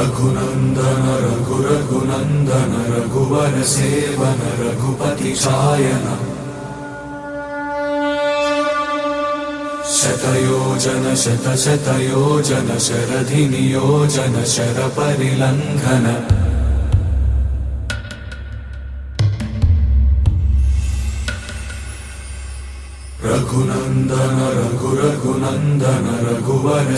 रघुनंदन रघुनंदन रघुवर seven Raghupati छायन शतयोजन शतशतयोजन शरधि नियोजन sir परिलंघन Raghunandan Raghunandan रघुवर